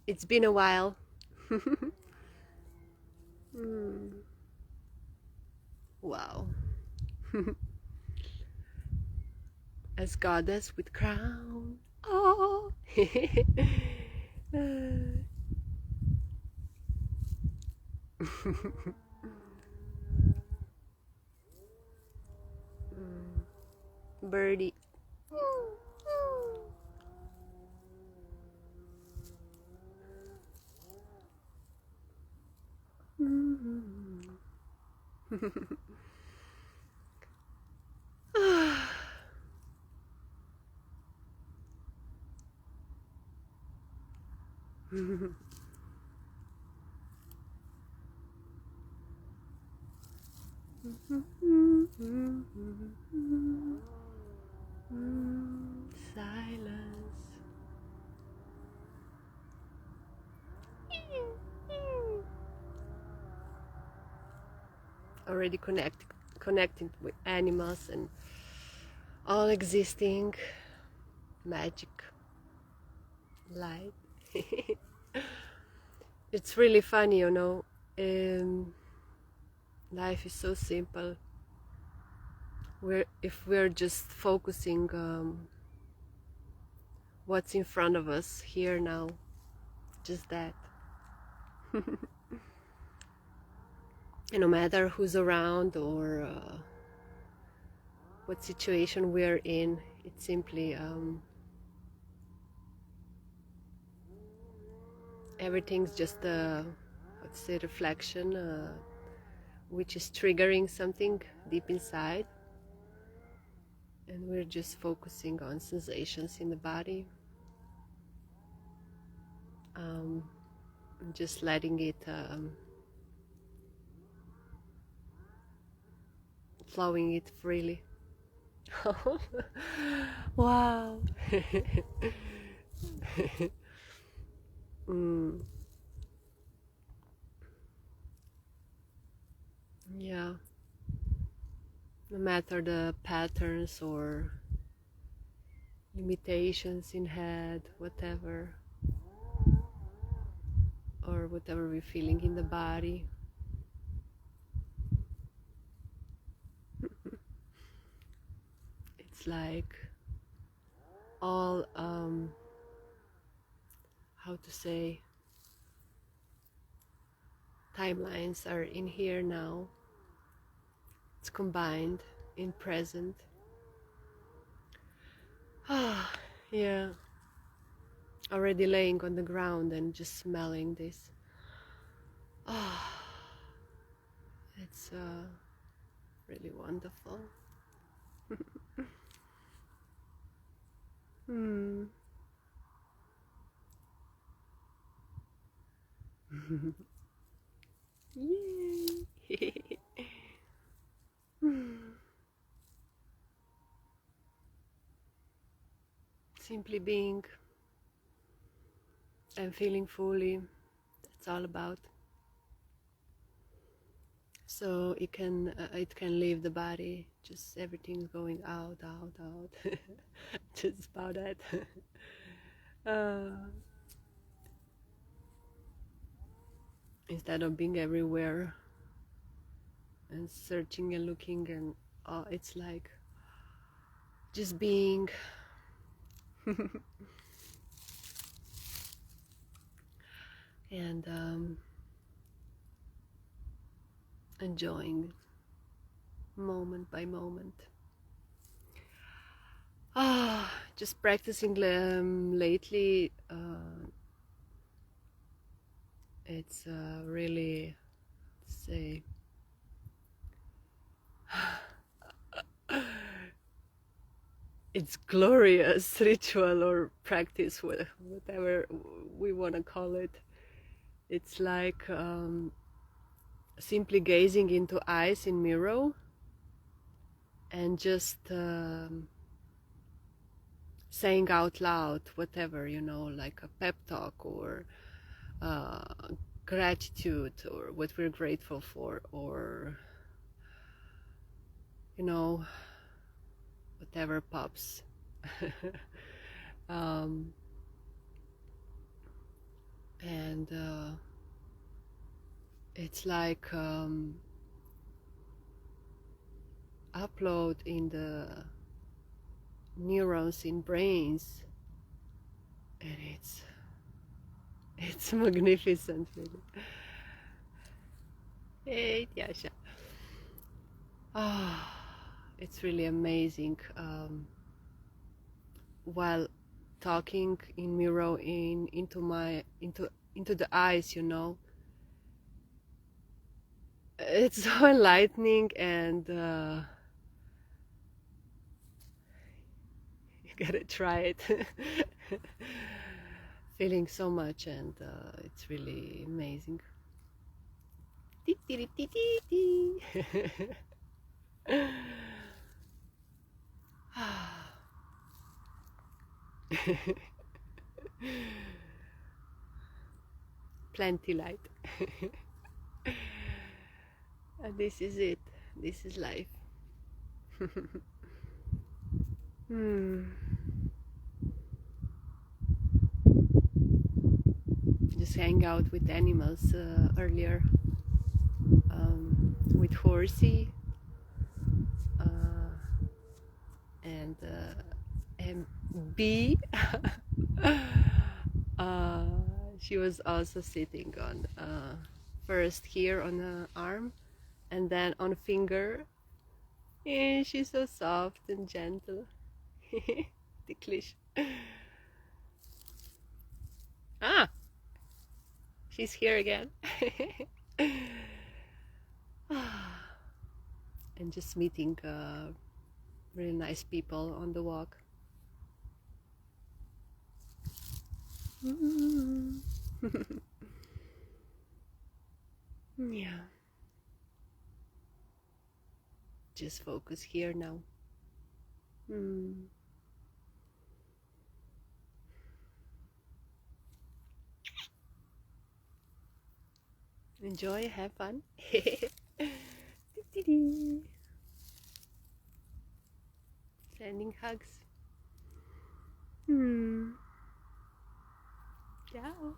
It's been a while. Mm, wow. As goddess with crown. Oh. Birdie. Silence. Already connecting with animals and all existing magic light. It's really funny, you know. Life is so simple. If we're just focusing what's in front of us here now, just that. And no matter who's around or what situation we're in, it's simply everything's just a reflection, which is triggering something deep inside, and we're just focusing on sensations in the body, and just letting it flowing it freely. Wow. mm. Yeah, no matter the patterns or limitations in head, whatever, or whatever we're feeling in the body, it's like all how to say, timelines are in here now. It's combined in present. Yeah, already laying on the ground and just smelling this. It's really wonderful. Hmm. Yay! Simply being and feeling fully, that's all about. So it can leave the body, just everything's going out, out, out. Just about that. Instead of being everywhere and searching and looking, and it's like just being. And enjoying moment by moment. Just practicing lately. It's really, say, it's glorious ritual or practice, whatever we want to call it. It's like simply gazing into eyes in mirror and just saying out loud whatever, you know, like a pep talk or gratitude or what we're grateful for, or you know, whatever pops. um, and it's like upload in the neurons in brains, and it's magnificent, really. Hey, Tijana. It's really amazing. While talking in mirror into the eyes, it's so enlightening, and you gotta try it. Feeling so much, and it's really amazing. Plenty light. And this is it. This is life. Just hang out with animals earlier, with Horsey and Bee. She was also sitting on first here on the arm and then on a finger, and she's so soft and gentle. Ticklish. Ah, she's here again. And just meeting really nice people on the walk. Yeah. Just focus here now. Enjoy, have fun. Sending hugs. Ciao.